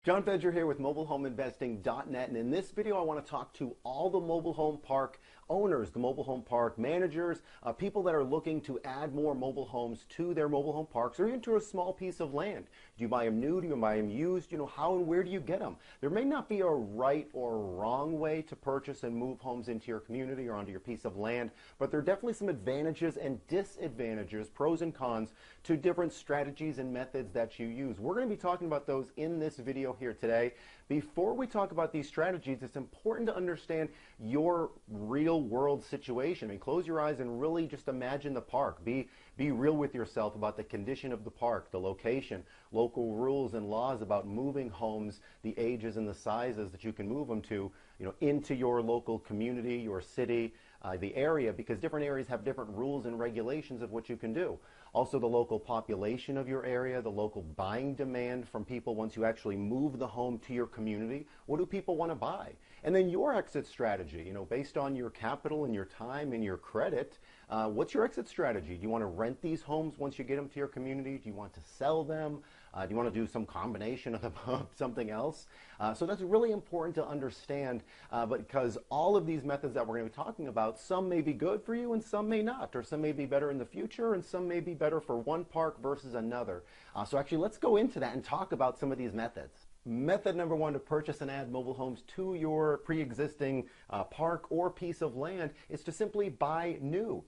John Fedro here with mobilehomeinvesting.net, and in this video I want to talk to all the mobile home park owners, the mobile home park managers, people that are looking to add more mobile homes to their mobile home parks or even to a small piece of land. Do you buy them new? Do you buy them used? How and where do you get them? There may not be a right or wrong way to purchase and move homes into your community or onto your piece of land, but there are definitely some advantages and disadvantages, pros and cons, to different strategies and methods that you use. We're going to be talking about those in this video here today. Before we talk about these strategies, it's important to understand your real world situation. Close your eyes and really just imagine the park. Be real with yourself about the condition of the park, the location, local rules and laws about moving homes, the ages and the sizes that you can move them to, into your local community, your city, the area, because different areas have different rules and regulations of what you can do. Also the local population of your area, the local buying demand from people once you actually move the home to your community. What do people want to buy? And then your exit strategy, based on your capital and your time and your credit, what's your exit strategy? Do you want to rent these homes once you get them to your community? Do you want to sell them? Do you want to do some combination of something else? So that's really important to understand because all of these methods that we're going to be talking about, some may be good for you and some may not, or some may be better in the future and some may be better for one park versus another. So actually let's go into that and talk about some of these methods. Method number one to purchase and add mobile homes to your pre-existing park or piece of land is to simply buy new.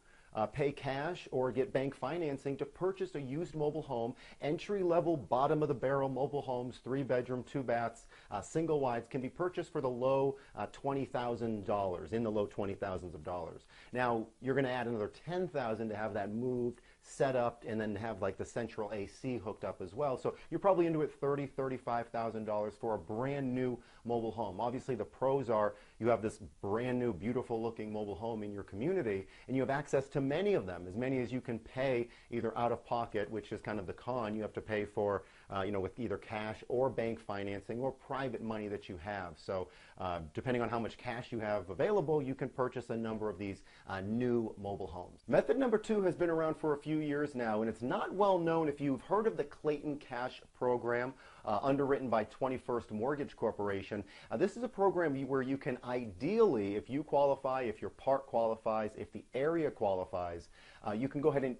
Pay cash or get bank financing to purchase a used mobile home. Entry-level, bottom-of-the-barrel mobile homes, 3-bedroom, 2 baths, single wides, can be purchased for the low $20,000, in the low $20,000s of dollars. Now, you're going to add another $10,000 to have that moved, set up, and then have like the central AC hooked up as well. So you're probably into it $30,000, $35,000 for a brand new mobile home. Obviously, the pros are you have this brand new, beautiful looking mobile home in your community, and you have access to many of them, as many as you can pay either out of pocket, which is kind of the con. You have to pay for, with either cash or bank financing or private money that you have. So depending on how much cash you have available, you can purchase a number of these new mobile homes. Method number two has been around for a few years now, and it's not well known if you've heard of the Clayton Cash program, underwritten by 21st Mortgage Corporation. This is a program where you can ideally, if you qualify, if your park qualifies, if the area qualifies, you can go ahead and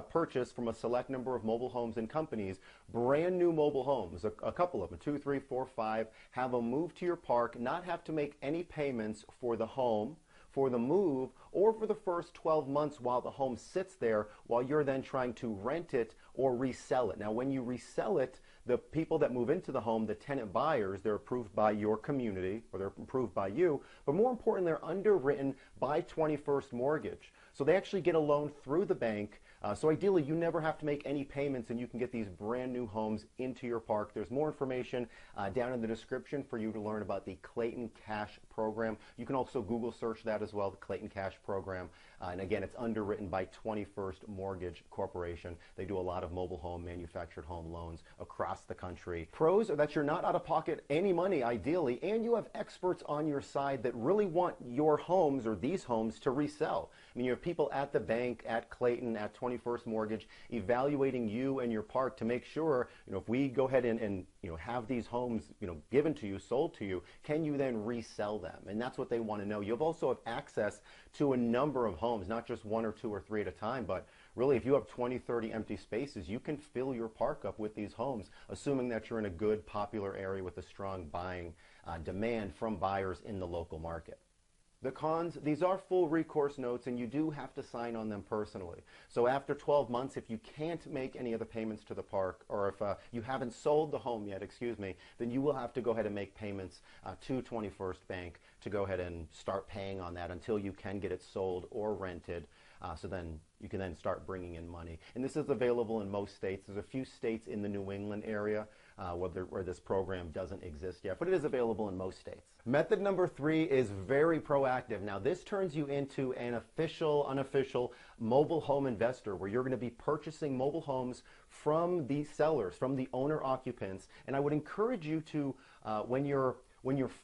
purchase from a select number of mobile homes and companies, brand new mobile homes, a couple of them, 2, 3, 4, 5, have them move to your park, not have to make any payments for the home, for the move, or for the first 12 months while the home sits there, while you're then trying to rent it or resell it. Now, when you resell it, the people that move into the home, the tenant buyers, they're approved by your community, or they're approved by you, but more important, they're underwritten by 21st Mortgage. So they actually get a loan through the bank. So ideally, you never have to make any payments and you can get these brand new homes into your park. There's more information down in the description for you to learn about the Clayton Cash program. You can also Google search that as well, the Clayton Cash program. And again, it's underwritten by 21st Mortgage Corporation. They do a lot of mobile home, manufactured home loans across the country. Pros are that you're not out of pocket any money, ideally, and you have experts on your side that really want your homes or these homes to resell. You have people at the bank, at Clayton, at 21st Mortgage, evaluating you and your park to make sure, if we go ahead and have these homes, given to you, sold to you, can you then resell them? And that's what they want to know. You also have access to a number of homes, not just 1 or 2 or 3 at a time, but really if you have 20, 30 empty spaces, you can fill your park up with these homes, assuming that you're in a good, popular area with a strong buying demand from buyers in the local market. The cons, these are full recourse notes and you do have to sign on them personally. So after 12 months, if you can't make any of the payments to the park, or if you haven't sold the home yet, then you will have to go ahead and make payments to 21st Bank to go ahead and start paying on that until you can get it sold or rented. So then you can then start bringing in money. And this is available in most states. There's a few states in the New England area where this program doesn't exist yet, but it is available in most states. Method number 3 is very proactive. Now this turns you into an official, unofficial mobile home investor where you're going to be purchasing mobile homes from the sellers, from the owner occupants. And I would encourage you to, when you're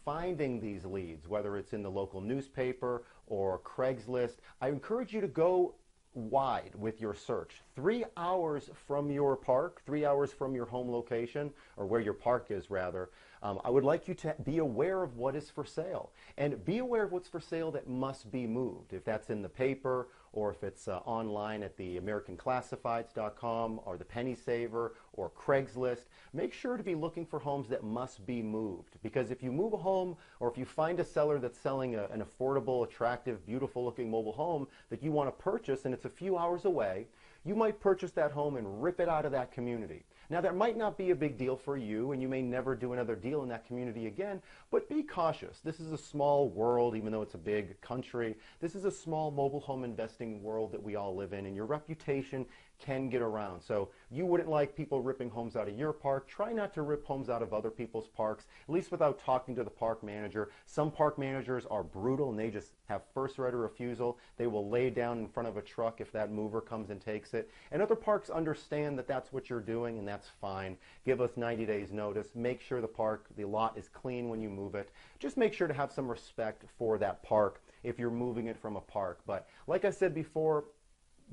finding these leads, whether it's in the local newspaper or Craigslist, I encourage you to go wide with your search. 3 hours from your park, 3 hours from your home location, or where your park is rather, I would like you to be aware of what is for sale, and be aware of what's for sale that must be moved. If that's in the paper, or if it's online at the AmericanClassifieds.com or the Penny Saver or Craigslist, make sure to be looking for homes that must be moved. Because if you move a home, or if you find a seller that's selling an affordable, attractive, beautiful looking mobile home that you want to purchase and it's a few hours away, you might purchase that home and rip it out of that community. Now, that might not be a big deal for you, and you may never do another deal in that community again, but be cautious. This is a small world, even though it's a big country. This is a small mobile home investing world that we all live in, and your reputation can get around. So you wouldn't like people ripping homes out of your park. Try not to rip homes out of other people's parks, at least without talking to the park manager. Some park managers are brutal, and they just have first right of refusal. They will lay down in front of a truck if that mover comes and takes it. And other parks understand that that's what you're doing, and that's fine. Give us 90 days notice. Make sure the lot is clean when you move it. Just make sure to have some respect for that park if you're moving it from a park. But like I said before,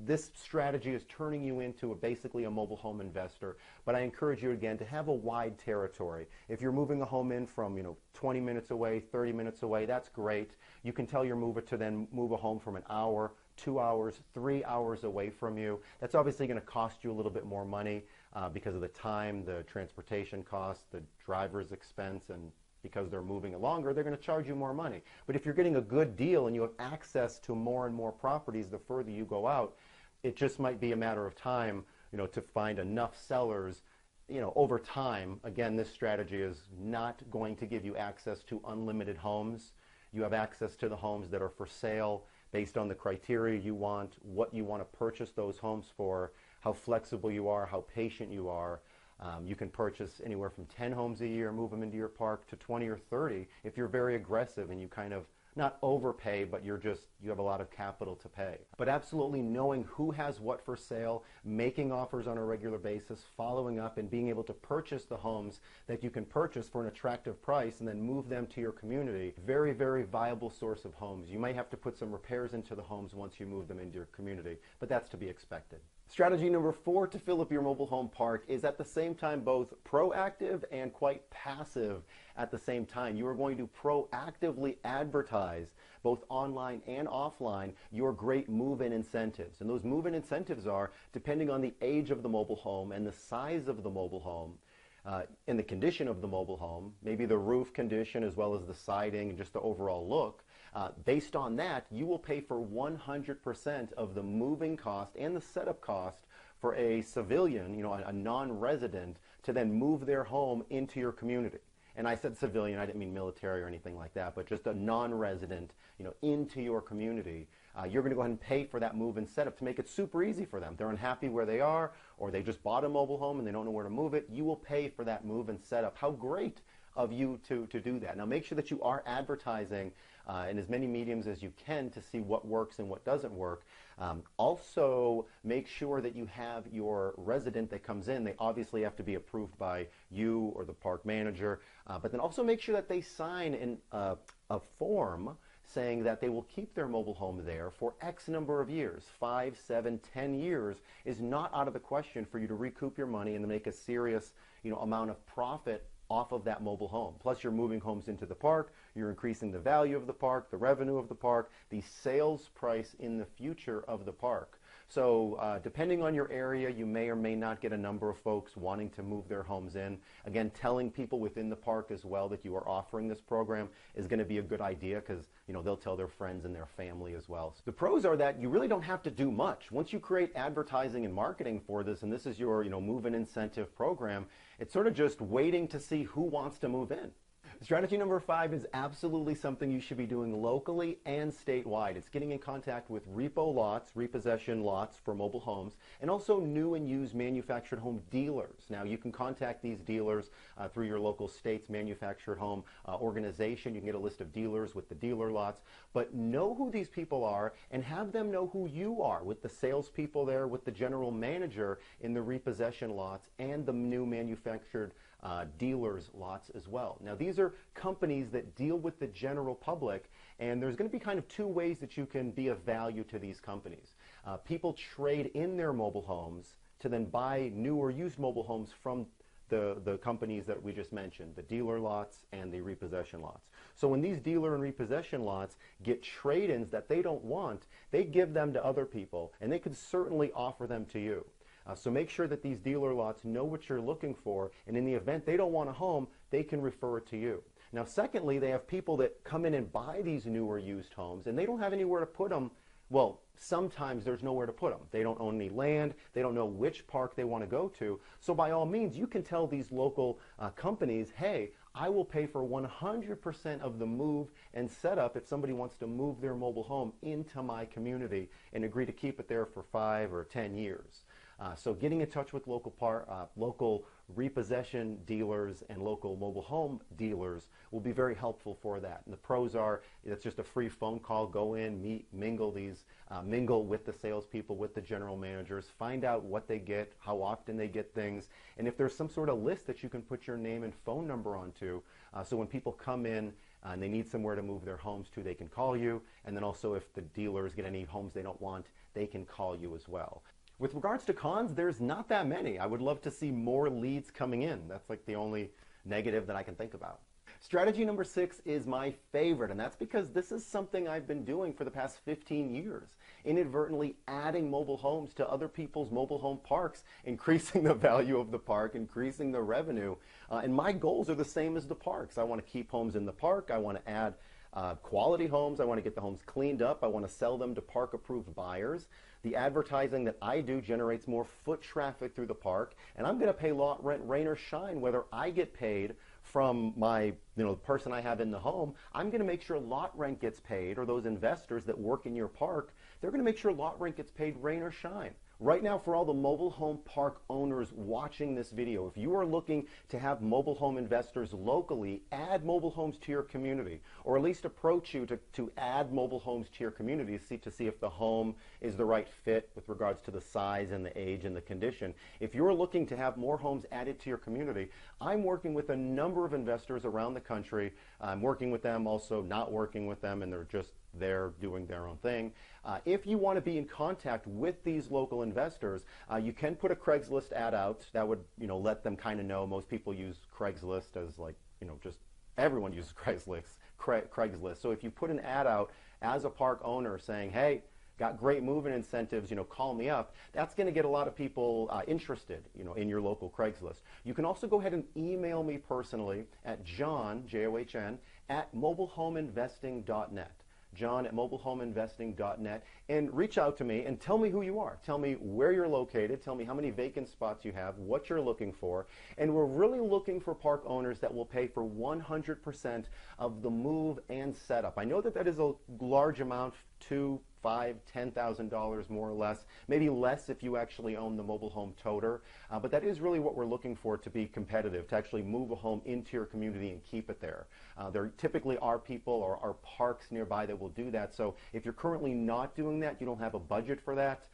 this strategy is turning you into basically a mobile home investor, but I encourage you again to have a wide territory. If you're moving a home in from 20 minutes away, 30 minutes away, that's great. You can tell your mover to then move a home from an hour, 2 hours, 3 hours away from you. That's obviously going to cost you a little bit more money because of the time, the transportation costs, the driver's expense, and because they're moving longer, they're going to charge you more money. But if you're getting a good deal and you have access to more and more properties the further you go out, it just might be a matter of time, to find enough sellers, over time. Again, this strategy is not going to give you access to unlimited homes. You have access to the homes that are for sale based on the criteria you want, what you want to purchase those homes for, how flexible you are, how patient you are. You can purchase anywhere from 10 homes a year, move them into your park, to 20 or 30 if you're very aggressive and you kind of not overpay, but you have a lot of capital to pay. But absolutely knowing who has what for sale, making offers on a regular basis, following up, and being able to purchase the homes that you can purchase for an attractive price and then move them to your community. Very, very viable source of homes. You might have to put some repairs into the homes once you move them into your community, but that's to be expected. Strategy number 4 to fill up your mobile home park is at the same time both proactive and quite passive at the same time. You are going to proactively advertise, both online and offline, your great move-in incentives. And those move-in incentives are, depending on the age of the mobile home and the size of the mobile home, and the condition of the mobile home, maybe the roof condition as well as the siding and just the overall look. Based on that, you will pay for 100% of the moving cost and the setup cost for a civilian, a non-resident, to then move their home into your community. And I said civilian, I didn't mean military or anything like that, but just a non-resident, into your community. You're going to go ahead and pay for that move and setup to make it super easy for them. They're unhappy where they are, or they just bought a mobile home and they don't know where to move it. You will pay for that move and setup. How great of you to do that. Now make sure that you are advertising in as many mediums as you can to see what works and what doesn't work. Also, make sure that you have your resident that comes in. They obviously have to be approved by you or the park manager, but then also make sure that they sign in a form saying that they will keep their mobile home there for X number of years. 5, 7, 10 years is not out of the question for you to recoup your money and to make a serious amount of profit off of that mobile home. Plus, you're moving homes into the park, you're increasing the value of the park, the revenue of the park, the sales price in the future of the park. So depending on your area, you may or may not get a number of folks wanting to move their homes in. Again, telling people within the park as well that you are offering this program is going to be a good idea, because they'll tell their friends and their family as well. So the pros are that you really don't have to do much. Once you create advertising and marketing for this, and this is your move-in incentive program, it's sort of just waiting to see who wants to move in. Strategy number 5 is absolutely something you should be doing locally and statewide. It's getting in contact with repo lots, repossession lots for mobile homes, and also new and used manufactured home dealers. Now, you can contact these dealers through your local state's manufactured home organization. You can get a list of dealers with the dealer lots, but know who these people are and have them know who you are, with the salespeople there, with the general manager in the repossession lots, and the new manufactured dealers lots as well. Now, these are companies that deal with the general public, and there's going to be kind of 2 ways that you can be of value to these companies. People trade in their mobile homes to then buy new or used mobile homes from the companies that we just mentioned, the dealer lots and the repossession lots. So when these dealer and repossession lots get trade-ins that they don't want, they give them to other people, and they could certainly offer them to you. So make sure that these dealer lots know what you're looking for, and in the event they don't want a home, they can refer it to you. Now, secondly, they have people that come in and buy these newer used homes, and they don't have anywhere to put them. Well, sometimes there's nowhere to put them. They don't own any land. They don't know which park they want to go to. So by all means, you can tell these local companies, hey, I will pay for 100% of the move and setup if somebody wants to move their mobile home into my community and agree to keep it there for 5 or 10 years. So getting in touch with local repossession dealers and local mobile home dealers will be very helpful for that. And the pros are, it's just a free phone call. Go in, meet, mingle with the salespeople, with the general managers, find out what they get, how often they get things, and if there's some sort of list that you can put your name and phone number onto, so when people come in and they need somewhere to move their homes to, they can call you. And then also if the dealers get any homes they don't want, they can call you as well. With regards to cons, there's not that many. I would love to see more leads coming in. That's like the only negative that I can think about. Strategy number 6 is my favorite, and that's because this is something I've been doing for the past 15 years. Inadvertently adding mobile homes to other people's mobile home parks, increasing the value of the park, increasing the revenue. And my goals are the same as the parks. I want to keep homes in the park. I want to add quality homes. I want to get the homes cleaned up. I want to sell them to park-approved buyers. The advertising that I do generates more foot traffic through the park, and I'm going to pay lot rent, rain or shine, whether I get paid from my, the person I have in the home. I'm going to make sure lot rent gets paid, or those investors that work in your park, they're going to make sure lot rent gets paid, rain or shine. Right now, for all the mobile home park owners watching this video, if you are looking to have mobile home investors locally add mobile homes to your community, or at least approach you to add mobile homes to your community to see if the home is the right fit with regards to the size and the age and the condition. If you're looking to have more homes added to your community, I'm working with a number of investors around the country. I'm working with them, also not working with them, and they're just there doing their own thing. If you want to be in contact with these local investors, you can put a Craigslist ad out. That would, let them kind of know. Most people use Craigslist as just everyone uses Craigslist. So if you put an ad out as a park owner saying, hey, got great moving incentives, call me up, that's going to get a lot of people interested, in your local Craigslist. You can also go ahead and email me personally at John, John, at mobilehomeinvesting.net. John at mobilehomeinvesting.net, and reach out to me and tell me who you are. Tell me where you're located. Tell me how many vacant spots you have, what you're looking for. And we're really looking for park owners that will pay for 100% of the move and setup. I know that is a large amount, $2,000, $5,000, $10,000 more or less, maybe less if you actually own the mobile home toter, but that is really what we're looking for to be competitive, to actually move a home into your community and keep it there. There typically are people or are parks nearby that will do that, so if you're currently not doing that, you don't have a budget for that,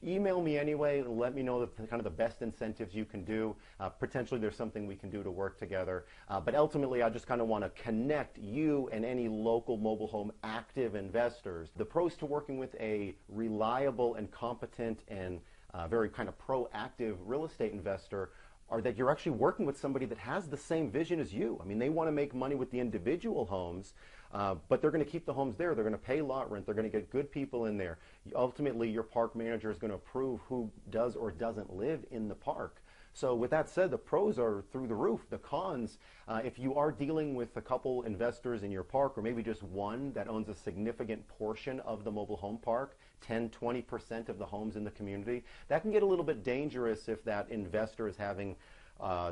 email me anyway and let me know the best incentives you can do. Potentially there's something we can do to work together. But ultimately I just want to connect you and any local mobile home active investors. The pros to working with a reliable and competent and very proactive real estate investor are that you're actually working with somebody that has the same vision as you. I mean, they want to make money with the individual homes, but they're going to keep the homes there. They're going to pay lot rent. They're going to get good people in there. Ultimately, your park manager is going to approve who does or doesn't live in the park. So with that said, the pros are through the roof. The cons, if you are dealing with a couple investors in your park, or maybe just one that owns a significant portion of the mobile home park, 10-20% of the homes in the community, that can get a little bit dangerous if that investor is having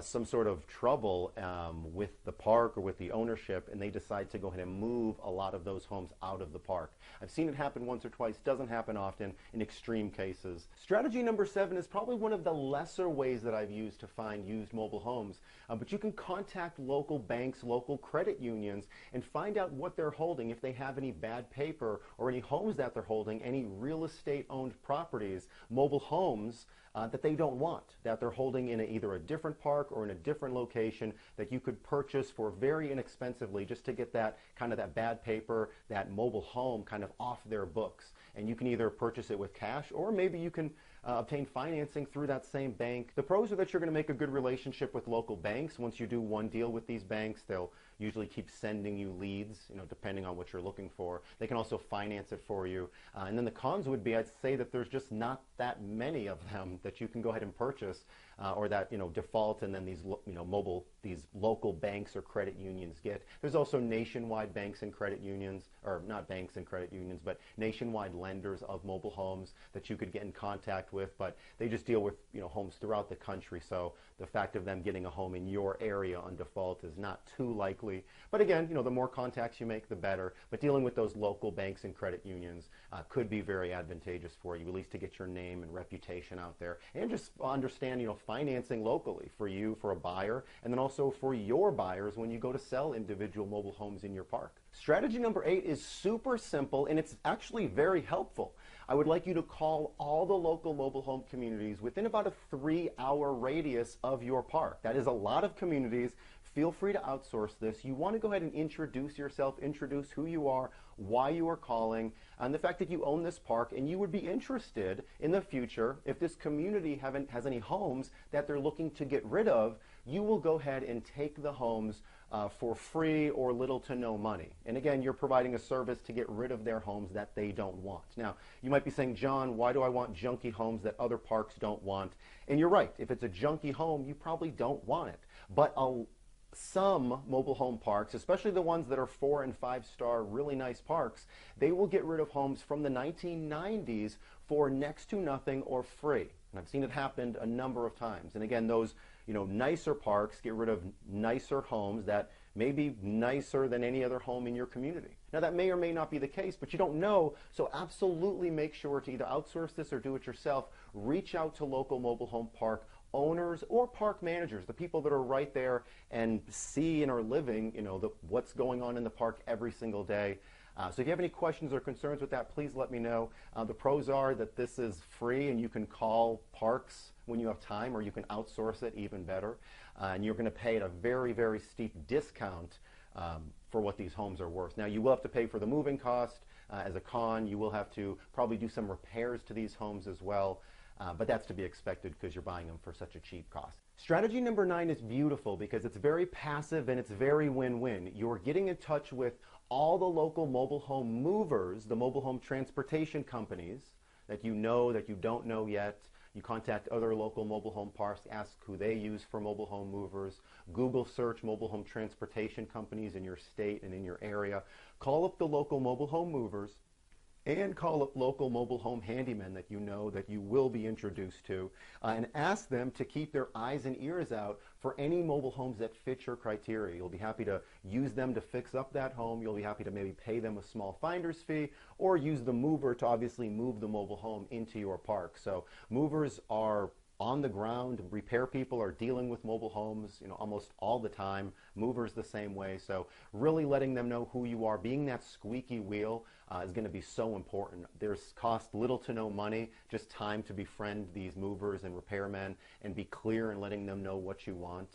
some sort of trouble with the park or with the ownership, and they decide to go ahead and move a lot of those homes out of the park. I've seen it happen once or twice. Doesn't happen often in extreme cases. Strategy number 7 is probably one of the lesser ways that I've used to find used mobile homes, but you can contact local banks, local credit unions, and find out what they're holding, if they have any bad paper or any homes that they're holding, any real estate owned properties, mobile homes that they don't want, that they're holding in either a different park or in a different location that you could purchase for very inexpensively just to get that that bad paper, that mobile home off their books. And you can either purchase it with cash, or maybe you can obtain financing through that same bank. The pros are that you're going to make a good relationship with local banks. Once you do one deal with these banks, they'll usually keep sending you leads, depending on what you're looking for. They can also finance it for you. And then the cons would be, I'd say that there's just not that many of them that you can go ahead and purchase, or that, default, and then these, these local banks or credit unions get. There's also nationwide banks and credit unions, or not banks and credit unions, but nationwide lenders of mobile homes that you could get in contact with, but they just deal with, homes throughout the country. So the fact of them getting a home in your area on default is not too likely. But again, the more contacts you make, the better. But dealing with those local banks and credit unions could be very advantageous for you, at least to get your name and reputation out there, and just understand, financing locally for you, for a buyer, and then also for your buyers when you go to sell individual mobile homes in your park. Strategy number 8 is super simple, and it's actually very helpful. I would like you to call all the local mobile home communities within about a 3-hour radius of your park. That is a lot of communities. Feel free to outsource this. You want to go ahead and introduce yourself, introduce who you are, why you are calling, and the fact that you own this park, and you would be interested in the future, if this community has any homes that they're looking to get rid of, you will go ahead and take the homes for free or little to no money. And again, you're providing a service to get rid of their homes that they don't want. Now, you might be saying, John, why do I want junky homes that other parks don't want? And you're right. If it's a junky home, you probably don't want it. But some mobile home parks, especially the ones that are 4- and 5-star, really nice parks, they will get rid of homes from the 1990s for next to nothing or free. And I've seen it happen a number of times. And again, those nicer parks get rid of nicer homes that may be nicer than any other home in your community. Now, that may or may not be the case, but you don't know, so absolutely make sure to either outsource this or do it yourself. Reach out to local mobile home park owners or park managers, the people that are right there and see and are living, what's going on in the park every single day. So if you have any questions or concerns with that, please let me know. The pros are that this is free, and you can call parks when you have time, or you can outsource it even better. And you're going to pay at a very, very steep discount for what these homes are worth. Now, you will have to pay for the moving cost. As a con, you will have to probably do some repairs to these homes as well. But that's to be expected because you're buying them for such a cheap cost. Strategy number 9 is beautiful because it's very passive and it's very win-win. You're getting in touch with all the local mobile home movers, the mobile home transportation companies that you know, that you don't know yet. You contact other local mobile home parks, ask who they use for mobile home movers. Google search mobile home transportation companies in your state and in your area. Call up the local mobile home movers, and call up local mobile home handymen that you know that you will be introduced to, and ask them to keep their eyes and ears out for any mobile homes that fit your criteria. You'll be happy to use them to fix up that home. You'll be happy to maybe pay them a small finder's fee, or use the mover to obviously move the mobile home into your park. So movers are on the ground. Repair people are dealing with mobile homes, almost all the time. Movers the same way. So really letting them know who you are, being that squeaky wheel is going to be so important. There's cost little to no money, just time to befriend these movers and repairmen and be clear and letting them know what you want.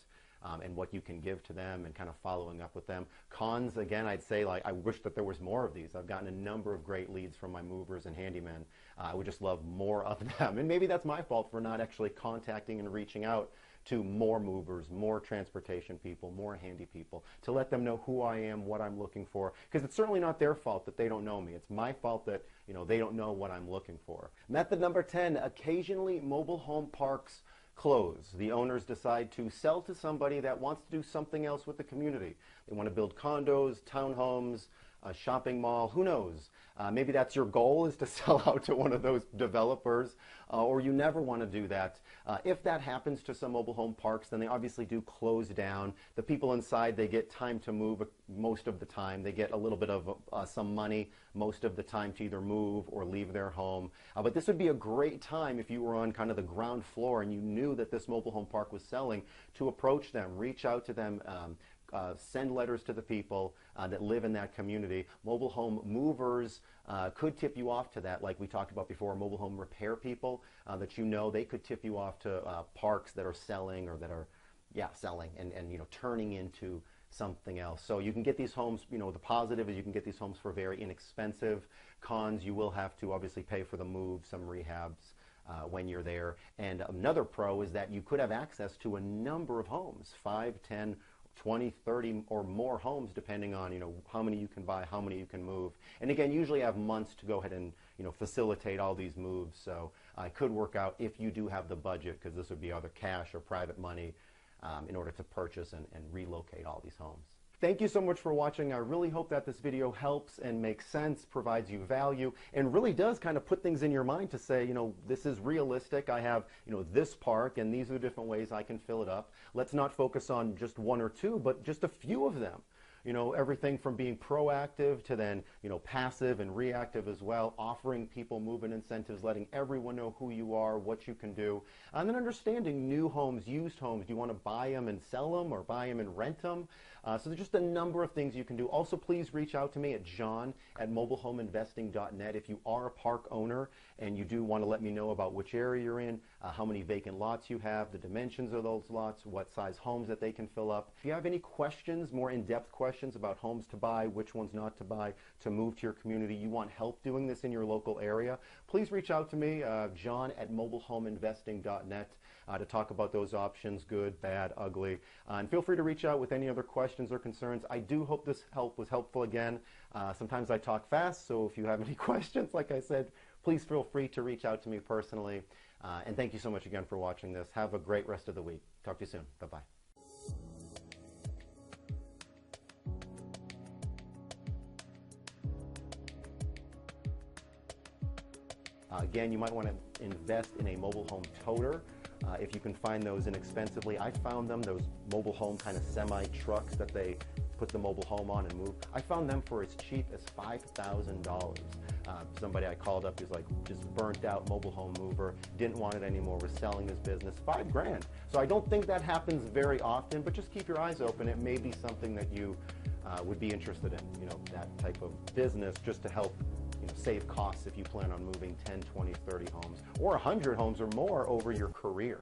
And what you can give to them, and kind of following up with them. Cons, again, I'd say, I wish that there was more of these. I've gotten a number of great leads from my movers and handymen. I would just love more of them. And maybe that's my fault for not actually contacting and reaching out to more movers, more transportation people, more handy people, to let them know who I am, what I'm looking for. Because it's certainly not their fault that they don't know me. It's my fault that they don't know what I'm looking for. Method number 10, occasionally mobile home parks close. The owners decide to sell to somebody that wants to do something else with the community. They want to build condos, townhomes, a shopping mall, who knows? Maybe that's your goal, is to sell out to one of those developers, or you never want to do that. If that happens to some mobile home parks, then they obviously do close down. The people inside, they get time to move most of the time. They get a little bit of some money most of the time to either move or leave their home. But this would be a great time if you were on kind of the ground floor and you knew that this mobile home park was selling, to approach them, reach out to them, send letters to the people that live in that community. Mobile home movers could tip you off to that, like we talked about before. Mobile home repair people that they could tip you off to parks that are selling, or that are selling and turning into something else. So you can get these homes, the positive is you can get these homes for very inexpensive. Cons, you will have to obviously pay for the move, some rehabs, when you're there. And another pro is that you could have access to a number of homes, 5, 10, 20, 30 or more homes, depending on, how many you can buy, how many you can move. And again, usually have months to go ahead and, facilitate all these moves. So it could work out if you do have the budget, because this would be either cash or private money in order to purchase and relocate all these homes. Thank you so much for watching. I really hope that this video helps and makes sense, provides you value, and really does kind of put things in your mind to say, this is realistic. I have, this park, and these are the different ways I can fill it up. Let's not focus on just one or two, but just a few of them. Everything from being proactive to then, passive and reactive as well, offering people move-in incentives, letting everyone know who you are, what you can do, and then understanding new homes, used homes. Do you want to buy them and sell them, or buy them and rent them? So there's just a number of things you can do. Also, please reach out to me at john@mobilehomeinvesting.net if you are a park owner and you do want to let me know about which area you're in, how many vacant lots you have, the dimensions of those lots, what size homes that they can fill up. If you have any questions, more in-depth questions about homes to buy, which ones not to buy, to move to your community, you want help doing this in your local area, please reach out to me, john@mobilehomeinvesting.net, to talk about those options, good, bad, ugly. And feel free to reach out with any other questions or concerns. I do hope this help was helpful again. Sometimes I talk fast, so if you have any questions, like I said, please feel free to reach out to me personally. And thank you so much again for watching this. Have a great rest of the week. Talk to you soon. Bye-bye. Again, you might want to invest in a mobile home toter. If you can find those inexpensively. I found them, those mobile home kind of semi-trucks that they put the mobile home on and move. I found them for as cheap as $5,000. Somebody I called up, he was like, just burnt out mobile home mover, didn't want it anymore, was selling his business, $5 grand. So I don't think that happens very often, but just keep your eyes open. It may be something that you would be interested in, that type of business, just to help save costs if you plan on moving 10, 20, 30 homes or 100 homes or more over your career.